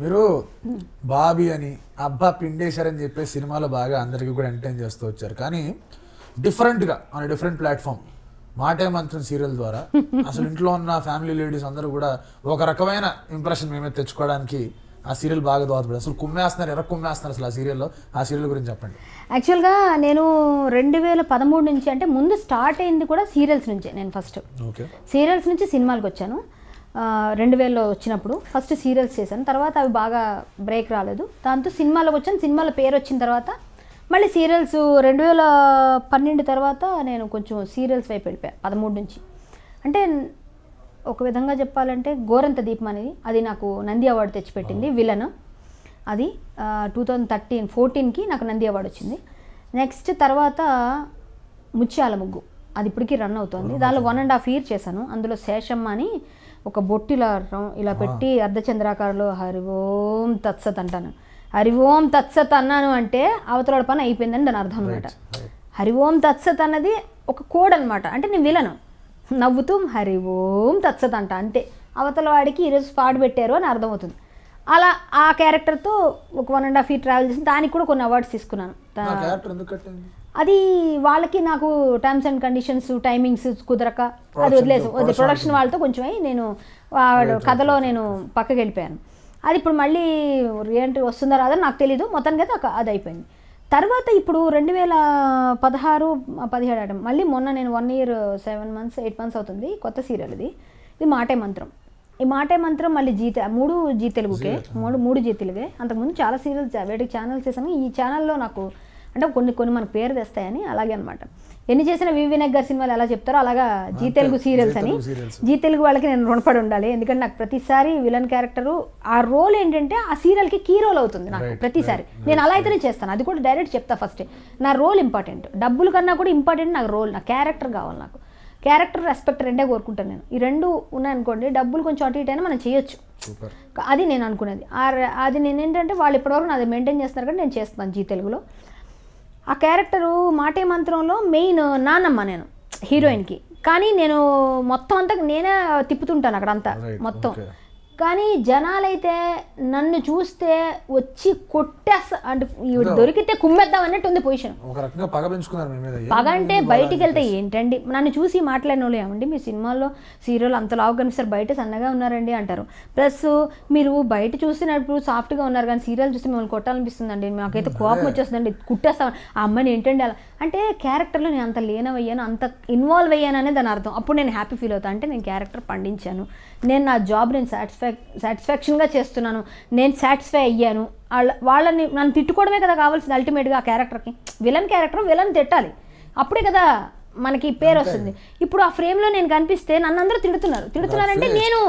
మీరు బాబీ అని అబ్బా పిండేశారని చెప్పేసి సినిమాలో బాగా అందరికీ కూడా ఎంటర్టైన్ చేస్తూ వచ్చారు. కానీ డిఫరెంట్గా మన డిఫరెంట్ ప్లాట్ఫామ్ మాటే మంత్రం సీరియల్ ద్వారా అసలు ఇంట్లో ఉన్న ఫ్యామిలీ లేడీస్ అందరూ కూడా ఒక రకమైన ఇంప్రెషన్ మేమే తెచ్చుకోవడానికి ఆ సీరియల్ బాగా దోహదపడింది. అసలు కుమ్మేస్తున్నారు, ఎర్ర కుమ్మేస్తున్నారు అసలు ఆ సీరియల్లో. ఆ సీరియల్ గురించి చెప్పండి. యాక్చువల్గా నేను 2013 నుంచి, అంటే ముందు స్టార్ట్ అయింది కూడా సీరియల్స్ నుంచే. నేను ఫస్ట్ సీరియల్స్ నుంచి సినిమాలకు వచ్చాను. 2000లో వచ్చినప్పుడు ఫస్ట్ సీరియల్స్ చేశాను. తర్వాత అవి బాగా బ్రేక్ రాలేదు, దాంతో సినిమాలకు వచ్చాను. సినిమాల పేరు వచ్చిన తర్వాత మళ్ళీ సీరియల్స్ 2012 తర్వాత నేను కొంచెం సీరియల్స్ వైపు వెళ్ళిపోయాను. 13 నుంచి అంటే ఒక విధంగా చెప్పాలంటే గోరంత దీపం అనేది అది నాకు నంది అవార్డు తెచ్చిపెట్టింది. విలన్ అది 2014కి నాకు నంది అవార్డు వచ్చింది. నెక్స్ట్ తర్వాత ముత్యాల ముగ్గు అది ఇప్పటికీ రన్ అవుతుంది. దానిలో 1.5 year చేశాను. అందులో శేషమ్మ అని ఒక బొట్టిలా ఇలా పెట్టి అర్ధచంద్రాకారంలో హరి ఓం తత్సత్ అంటాను. హరి ఓం తత్సత్ అన్నాను అంటే అవతల పని అయిపోయిందని దాని అర్థం అనమాట. హరి ఓం తత్సత్ అన్నది ఒక కోడ్ అనమాట. అంటే నేను విలను నవ్వుతూ హరి ఓం తత్సత్ అంట, అంతే. అవతల వాడికి ఈరోజు స్పాట్ పెట్టారు అని అర్థమవుతుంది. అలా ఆ క్యారెక్టర్తో ఒక 1.5 year ట్రావెల్ చేసి దానికి కూడా కొన్ని అవార్డ్స్ తీసుకున్నాను. అది వాళ్ళకి నాకు టర్మ్స్ అండ్ కండిషన్స్ టైమింగ్స్ కుదరక అది వదిలేసాం. ప్రొడక్షన్ వాళ్ళతో కొంచెం నేను కథలో నేను పక్కకి వెళ్ళిపోయాను. అది ఇప్పుడు మళ్ళీ రీఎంట్రీ వస్తుందా రాదా నాకు తెలీదు. మొత్తానికి అయితే అది అయిపోయింది. తర్వాత ఇప్పుడు 2016-17 మళ్ళీ మొన్న నేను 1 year 7 months 8 months అవుతుంది. కొత్త సీరియల్ ఇది మాటే మంత్రం. ఈ మాటే మంత్రం మళ్ళీ మూడు జీ తెలుగుకే, మూడు జీ తెలుగే. అంతకుముందు చాలా సీరియల్స్ వేటికి ఛానల్స్ చేశాను. ఈ ఛానల్లో నాకు అంటే కొన్ని మనకు పేరు తెస్తాయని అలాగే అనమాట. ఎన్ని చేసిన వివినాయక్ గారి సినిమాలు ఎలా చెప్తారో అలాగా జీ తెలుగు సీరియల్స్ అని జీ తెలుగు వాళ్ళకి నేను రుణపడి ఉండాలి. ఎందుకంటే నాకు ప్రతిసారి విలన్ క్యారెక్టరు ఆ రోల్ ఏంటంటే ఆ సీరియల్కి కీ రోల్ అవుతుంది నాకు ప్రతిసారి. నేను అలా అయితేనే చేస్తాను. అది కూడా డైరెక్ట్ చెప్తా ఫస్టే. నా రోల్ ఇంపార్టెంట్, డబ్బుల కన్నా కూడా ఇంపార్టెంట్ నాకు రోల్, నా క్యారెక్టర్ కావాలి. నాకు క్యారెక్టర్ రెస్పెక్ట్ రెండే కోరుకుంటాను నేను. ఈ రెండు ఉన్నాయనుకోండి, డబ్బులు కొంచెం అటు ఇటు అయినా మనం చేయొచ్చు. అది నేను అనుకునేది. అది నేను ఏంటంటే వాళ్ళు ఇప్పటివరకు నాది మెయింటైన్ చేస్తున్నారు కానీ నేను చేస్తున్నాను జీ తెలుగులో. ఆ క్యారెక్టరు మాటే మంత్రంలో మెయిన్ నానమ్మ నేను హీరోయిన్కి. కానీ నేను మొత్తం అంతా నేనే తిప్పుతుంటాను అక్కడంతా మొత్తం. కానీ జనాలైతే నన్ను చూస్తే వచ్చి కొట్టేస్తా, అంటే దొరికితే కుమ్మేద్దాం అన్నట్టు ఉంది పొజిషన్. పగ అంటే బయటికి వెళ్తే ఏంటండి నన్ను చూసి మాట్లాడిన వాళ్ళు ఏమండి మీ సినిమాల్లో సీరియల్ అంత లావు కనిపిస్తారు, బయట సన్నగా ఉన్నారండి అంటారు. ప్లస్ మీరు బయట చూసినప్పుడు సాఫ్ట్గా ఉన్నారు కానీ సీరియల్ చూస్తే మిమ్మల్ని కొట్టాలనిపిస్తుందండి, నాకైతే కోపం వచ్చేస్తుందండి, కుట్టేస్తాం ఆ అమ్మాయిని ఏంటండి అలా. అంటే క్యారెక్టర్లో నేను అంత లీనమయ్యాను, అంత ఇన్వాల్వ్ అయ్యాను అనేది దాని అర్థం. అప్పుడు నేను హ్యాపీ ఫీల్ అవుతాను. అంటే నేను క్యారెక్టర్ పండించాను, నేను నా జాబ్ నేను సాటిస్ఫాక్షన్గా చేస్తున్నాను, నేను సాటిస్ఫై అయ్యాను. వాళ్ళని నన్ను తిట్టుకోవడమే కదా కావాల్సింది అల్టిమేట్గా. ఆ క్యారెక్టర్కి విలన్ విలన్ తిట్టాలి, అప్పుడే కదా మనకి పేరు వస్తుంది. ఇప్పుడు ఆ ఫ్రేమ్లో నేను కనిపిస్తే నన్ను అందరూ తిడుతున్నారంటే నేను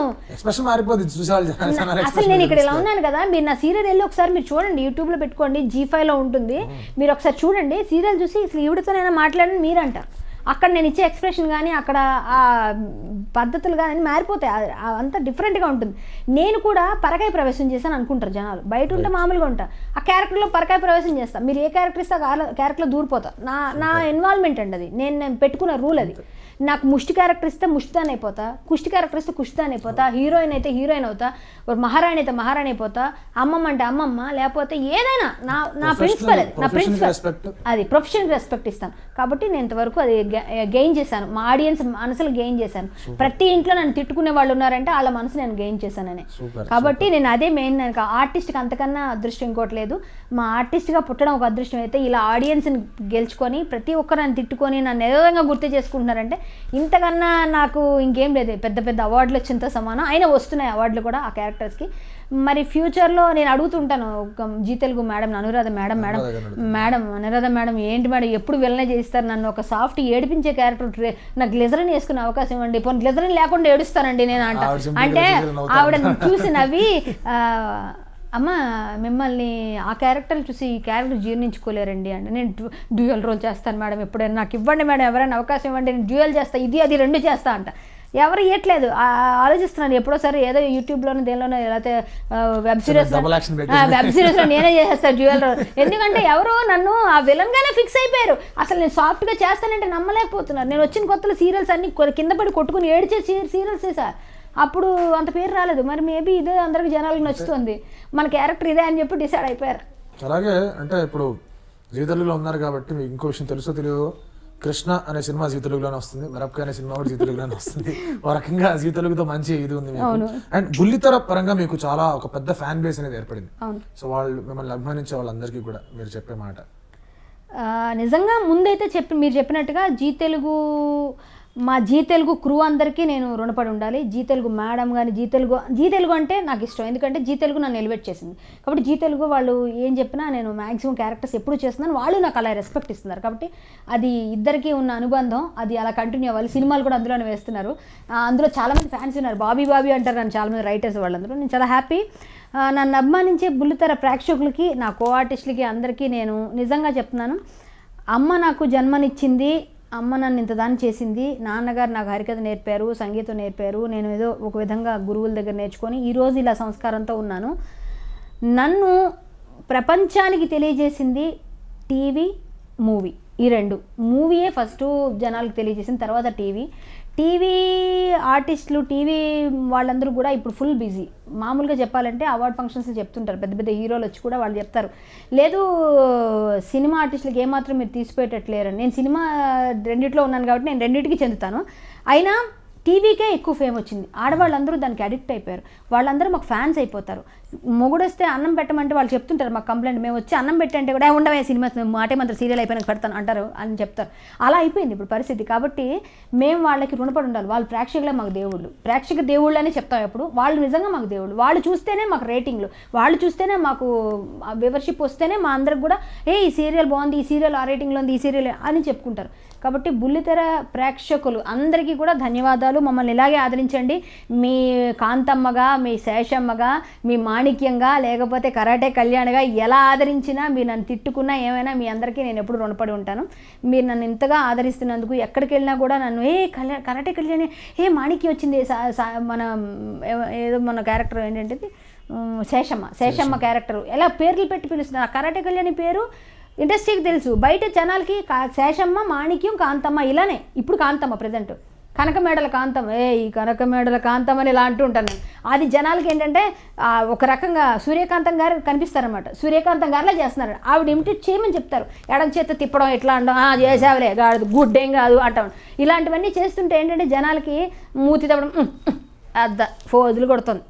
అసలు నేను ఇక్కడ ఇలా ఉన్నాను కదా. మీరు నా సీరియల్ వెళ్ళి ఒకసారి మీరు చూడండి, యూట్యూబ్లో పెట్టుకోండి, G5లో ఉంటుంది, మీరు ఒకసారి చూడండి. సీరియల్ చూసి అసలు ఈవిడతోనైనా మాట్లాడని మీరు అంటారు. అక్కడ నేను ఇచ్చే ఎక్స్ప్రెషన్ కానీ అక్కడ ఆ పద్ధతులు కానీ మారిపోతాయి, అంతా డిఫరెంట్గా ఉంటుంది. నేను కూడా పరకాయ ప్రవేశం చేశాను అనుకుంటారు జనాలు. బయట ఉంటే మామూలుగా ఉంటా, ఆ క్యారెక్టర్లో పరకాయ ప్రవేశం చేస్తాను. మీరు ఏ క్యారెక్టర్ ఇస్తే ఆ క్యారెక్టర్లో దూరిపోతా. నా ఇన్వాల్వ్మెంట్ అండి అది, నేను పెట్టుకున్న రూల్ అది. నాకు ముష్టి క్యారెక్టర్ ఇస్తే ముష్టిదాన్ అయిపోతా, కుష్టి క్యారెక్టర్ ఇస్తే కుష్టిదాన్ అయిపోతా, హీరోయిన్ అయితే హీరోయిన్ అవుతా, మహారాణి అయితే మహారాణి అయిపోతా, అమ్మమ్మ అంటే అమ్మమ్మ, లేకపోతే ఏదైనా నా ప్రిన్సిపల్ అది. నా ప్రిన్సిపల్ అది ప్రొఫెషనల్ రెస్పెక్ట్ ఇస్తాను. కాబట్టి నేను ఇంతవరకు అది గెయిన్ చేశాను, మా ఆడియన్స్ మనసులు గెయిన్ చేశాను. ప్రతి ఇంట్లో నన్ను తిట్టుకునే వాళ్ళు ఉన్నారంటే వాళ్ళ మనసు నేను గెయిన్ చేశానని. కాబట్టి నేను అదే మెయిన్. నాకు ఆర్టిస్ట్కి అంతకన్నా అదృష్టం ఇంకోటి లేదు. మా ఆర్టిస్ట్గా పుట్టడం ఒక అదృష్టం అయితే, ఇలా ఆడియన్స్ని గెలుచుకొని ప్రతి ఒక్కరు నన్ను తిట్టుకొని నన్ను ఏ విధంగా గుర్తు చేసుకుంటున్నారంటే ఇంతకన్నా నాకు ఇంకేం లేదు. పెద్ద పెద్ద అవార్డులు వచ్చేంత సమానం. అయినా వస్తున్నాయి అవార్డులు కూడా ఆ క్యారెక్టర్స్కి. మరి ఫ్యూచర్లో నేను అడుగుతుంటాను Zee Telugu madam Anuradha madam ఏంటి మేడం ఎప్పుడు వెళ్ళనే చేస్తారు నన్ను, ఒక సాఫ్ట్ ఏడిపించే క్యారెక్టర్ నాకు గ్లిజరిన్ వేసుకునే అవకాశం ఇవ్వండి, పోనీ గ్లిజరిన్ లేకుండా ఏడుస్తానండి నేను అంట. అంటే ఆవిడ చూసి నవ్వి అమ్మ మిమ్మల్ని ఆ క్యారెక్టర్ చూసి ఈ క్యారెక్టర్ జీర్ణించుకోలేరండి అంటే, నేను డ్యూయల్ రోల్ చేస్తాను మేడం, ఎప్పుడైనా నాకు ఇవ్వండి మేడం, ఎవరైనా అవకాశం ఇవ్వండి, నేను డ్యూయల్ చేస్తాను, ఇది అది రెండు చేస్తా అంట. ఎవరు ఇవ్వట్లేదు, ఆలోచిస్తున్నాను ఎప్పుడో సరే ఏదో యూట్యూబ్లోనే దేనిలోనే లేకపోతే వెబ్ సిరీస్లో నేనే చేసేస్తాను డ్యూయల్ రోల్. ఎందుకంటే ఎవరు నన్ను ఆ విలన్గానే ఫిక్స్ అయిపోయారు. అసలు నేను సాఫ్ట్గా చేస్తానంటే నమ్మలేకపోతున్నారు. నేను వచ్చిన కొత్తలో సీరియల్స్ అన్ని కింద పడి కొట్టుకుని ఏడిచే సీరియల్స్ చేశా. అప్పుడు అంత పేరు రాలేదు. మరి మేబీ ఇదే అందరికి జనాలకు నచ్చుతుంది, మన క్యారెక్టర్ ఇదే అని చెప్పి డిసైడ్ అయిపోయారు. అలాగే అంటే ఇప్పుడు జీ తెలుగులో ఉన్నారు కాబట్టి మీకు ఇంకో విషయం తెలుసో తెలియదు, కృష్ణ అనే సినిమా జీ తెలుగులోనే వస్తుంది, మిరపకాయ అనే సినిమా కూడా జీ తెలుగులోనే వస్తుంది. ఒక రకంగా జీ తెలుగుతో మంచి ఇది ఉంది మీకు. అండ్ బుల్లితెర పరంగా మీకు చాలా ఒక పెద్ద ఫ్యాన్ బేస్ అనేది ఏర్పడింది. సో వాళ్ళు మిమ్మల్ని అభిమానించే వాళ్ళందరికీ కూడా మీరు చెప్పే మాట? నిజంగా ముందైతే మీరు చెప్పినట్టుగా మా జీ తెలుగు క్రూ అందరికీ నేను రుణపడి ఉండాలి. జీ తెలుగు మేడం కానీ జీ తెలుగు అంటే నాకు ఇష్టం, ఎందుకంటే జీ తెలుగు నన్ను ఎలివేట్ చేసింది. కాబట్టి జీ తెలుగు వాళ్ళు ఏం చెప్పినా నేను మ్యాక్సిమం క్యారెక్టర్స్ ఎప్పుడు చేస్తున్నాను, వాళ్ళు నాకు అలా రెస్పెక్ట్ ఇస్తున్నారు. కాబట్టి అది ఇద్దరికీ ఉన్న అనుబంధం, అది అలా కంటిన్యూ అవ్వాలి. సినిమాలు కూడా అందులోనే వేస్తున్నారు, అందులో చాలామంది ఫ్యాన్స్ ఉన్నారు. బాబీ అంటారు నన్ను చాలామంది రైటర్స్ వాళ్ళందరూ. నేను చాలా హ్యాపీ. నన్ను అభిమానించే బుల్లితెర ప్రేక్షకులకి, నా కో ఆర్టిస్టులకి అందరికీ నేను నిజంగా చెప్తున్నాను, అమ్మ నాకు జన్మనిచ్చింది, అమ్మ నన్ను ఇంత దాన్ని చేసింది, నాన్నగారు నాకు హరికథ నేర్పారు, సంగీతం నేర్పారు, నేను ఏదో ఒక విధంగా గురువుల దగ్గర నేర్చుకొని ఈరోజు ఇలా సంస్కారంతో ఉన్నాను. నన్ను ప్రపంచానికి తెలియజేసింది టీవీ, మూవీ. ఈ రెండు. మూవీయే ఫస్ట్ జనాలకు తెలియజేసింది, తర్వాత టీవీ ఆర్టిస్టులు, టీవీ వాళ్ళందరూ కూడా ఇప్పుడు ఫుల్ బిజీ. మామూలుగా చెప్పాలంటే అవార్డ్ ఫంక్షన్స్లో చెప్తుంటారు, పెద్ద పెద్ద హీరోలు వచ్చి కూడా వాళ్ళు చెప్తారు, లేదు సినిమా ఆర్టిస్టులకి ఏమాత్రం మీరు తీసిపెట్టట్లేరని. నేను సినిమా రెండిట్లో ఉన్నాను కాబట్టి నేను రెండింటికి చెందుతాను. అయినా టీవీకే ఎక్కువ ఫేమ్ వచ్చింది. ఆడవాళ్ళందరూ దానికి అడిక్ట్ అయిపోయారు, వాళ్ళందరూ మాకు ఫ్యాన్స్ అయిపోతారు. మొగుడు వస్తే అన్నం పెట్టమంటే వాళ్ళు చెప్తుంటారు మాకు కంప్లైంట్, మేము వచ్చి అన్నం పెట్టంటే కూడా ఉండవే సినిమా మాటే మంత్రం సీరియల్ అయిపోయినాక పెడతాను అంటారు అని చెప్తారు. అలా అయిపోయింది ఇప్పుడు పరిస్థితి. కాబట్టి మేము వాళ్ళకి రుణపడి ఉండాలి. వాళ్ళు ప్రేక్షకులే మాకు దేవుళ్ళు, ప్రేక్షక దేవుళ్ళు అని చెప్తాం ఎప్పుడు. వాళ్ళు నిజంగా మాకు దేవుళ్ళు. వాళ్ళు చూస్తేనే మాకు రేటింగ్లు, వాళ్ళు చూస్తేనే మాకు వ్యూవర్షిప్ వస్తేనే మా అందరికి కూడా ఈ సీరియల్ బాగుంది, ఈ సీరియల్ ఆ రేటింగ్లో ఉంది, ఈ సీరియల్ అని చెప్పుకుంటారు. కాబట్టి బుల్లితెర ప్రేక్షకులు అందరికీ కూడా ధన్యవాదాలు. మమ్మల్ని ఇలాగే ఆదరించండి. మీ కాంతమ్మగా, మీ శేషమ్మగా, మీ మాణిక్యంగా, లేకపోతే కరాటే కళ్యాణ్గా ఎలా ఆదరించినా, మీరు నన్ను తిట్టుకున్నా ఏమైనా మీ అందరికీ నేను ఎప్పుడు రుణపడి ఉంటాను. మీరు నన్ను ఇంతగా ఆదరిస్తున్నందుకు. ఎక్కడికి వెళ్ళినా కూడా నన్ను కరాటే కళ్యాణి, మాణిక్యం వచ్చింది, మన క్యారెక్టర్ ఏంటంటే శేషమ్మ క్యారెక్టర్ ఎలా పేర్లు పెట్టి పిలుస్తున్నారు. కరాటే కళ్యాణి పేరు ఇండస్ట్రీకి తెలుసు, బయట జనాలకి శేషమ్మ, మాణిక్యం, కాంతమ్మ ఇలానే. ఇప్పుడు కాంతమ్మ ప్రజెంట్ కనకమేడల కాంతమ్మ, ఈ కనకమేడల కాంతమ్మ అని ఇలా అంటూ ఉంటాను నేను. అది జనాలకి ఏంటంటే ఒక రకంగా సూర్యకాంతం గారు కనిపిస్తారనమాట, సూర్యకాంతం గారులా చేస్తున్నారు. ఆవిడ ఇమిటేట్ చేయమని చెప్తారు, ఎడం చేత తిప్పడం ఎట్లా అంటాం, చేసావులే కాదు, గుడ్ ఏం కాదు అంటాం. ఇలాంటివన్నీ చేస్తుంటే ఏంటంటే జనాలకి మూతి తప్పడం, ఫోజులు కొడుతుంది,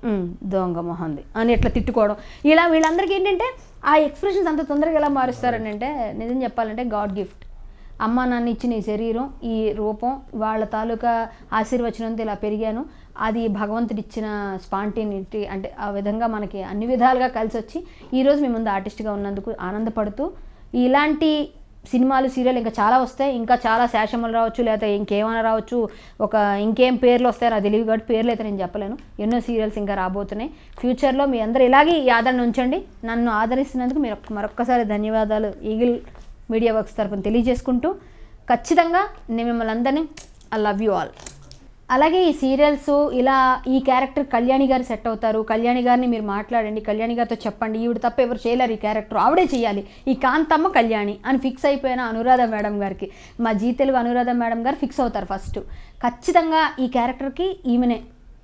దొంగ మొహంది అని ఎట్లా తిట్టుకోవడం. ఇలా వీళ్ళందరికీ ఏంటంటే ఆ ఎక్స్ప్రెషన్స్ అంత తొందరగా ఎలా మారుస్తారని అంటే, నిజం చెప్పాలంటే గాడ్ గిఫ్ట్. అమ్మ నాన్న ఇచ్చిన ఈ శరీరం, ఈ రూపం, వాళ్ళ తాలూకా ఆశీర్వచనంతో ఇలా పెరిగాను. అది భగవంతుడు ఇచ్చిన స్పాంటేనిటీ, అంటే ఆ విధంగా మనకి అన్ని విధాలుగా కలిసి వచ్చి ఈరోజు మీ ముందు ఆర్టిస్ట్గా ఉన్నందుకు ఆనందపడుతూ, ఇలాంటి సినిమాలు, సీరియల్ ఇంకా చాలా వస్తాయి. ఇంకా చాలా శేషములు రావచ్చు, లేకపోతే ఇంకేమైనా రావచ్చు, ఇంకేం పేర్లు వస్తాయో నాకు తెలియదు కాబట్టి పేర్లు అయితే నేను చెప్పలేను. ఎన్నో సీరియల్స్ ఇంకా రాబోతున్నాయి. ఫ్యూచర్లో మీ అందరూ ఇలాగే ఈ ఆదరణ ఉంచండి. నన్ను ఆదరిస్తున్నందుకు మీరు మరొక్కసారి ధన్యవాదాలు ఈగిల్ మీడియా వర్క్స్ తరఫున తెలియజేసుకుంటూ, ఖచ్చితంగా నేను మిమ్మల్ని అందరినీ ఐ లవ్ యూ ఆల్. అలాగే ఈ సీరియల్స్ ఇలా ఈ క్యారెక్టర్ కళ్యాణి గారు సెట్ అవుతారు, కళ్యాణి గారిని మీరు మాట్లాడండి, కళ్యాణి గారితో చెప్పండి, ఈవిడ తప్ప ఎవరు చేయలేరు ఈ క్యారెక్టర్, ఆవిడే చేయాలి, ఈ కాంతమ్మ కళ్యాణి అని ఫిక్స్ అయిపోయిన అనురాధ మేడం గారికి, మా జీ తెలుగు అనురాధ మేడం గారు ఫిక్స్ అవుతారు. ఫస్ట్ ఖచ్చితంగా ఈ క్యారెక్టర్కి ఈమెనే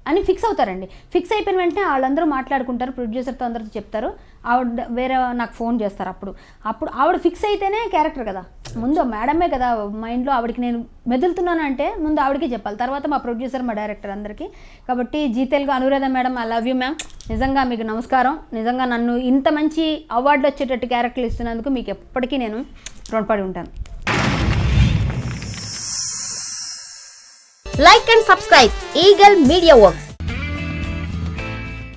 అని ఫిక్స్ అవుతారండి. ఫిక్స్ అయిపోయిన వెంటనే వాళ్ళందరూ మాట్లాడుకుంటారు, ప్రొడ్యూసర్తో అందరితో చెప్తారు, ఆవిడ వేరే నాకు ఫోన్ చేస్తారు. అప్పుడు ఆవిడ ఫిక్స్ అయితేనే క్యారెక్టర్ కదా, ముందు మేడమే కదా మైండ్లో. ఆవిడకి నేను మెదులుతున్నాను అంటే ముందు ఆవిడకి చెప్పాలి, తర్వాత మా ప్రొడ్యూసర్, మా డైరెక్టర్ అందరికీ. కాబట్టి Zee Telugu Anuradha madam, I love you ma'am. నిజంగా మీకు నమస్కారం. నిజంగా నన్ను ఇంత మంచి అవార్డులు వచ్చేటట్టు క్యారెక్టర్లు ఇస్తున్నందుకు మీకు ఎప్పటికీ నేను రుణపడి ఉంటాను. Like and subscribe Eagle Media Works.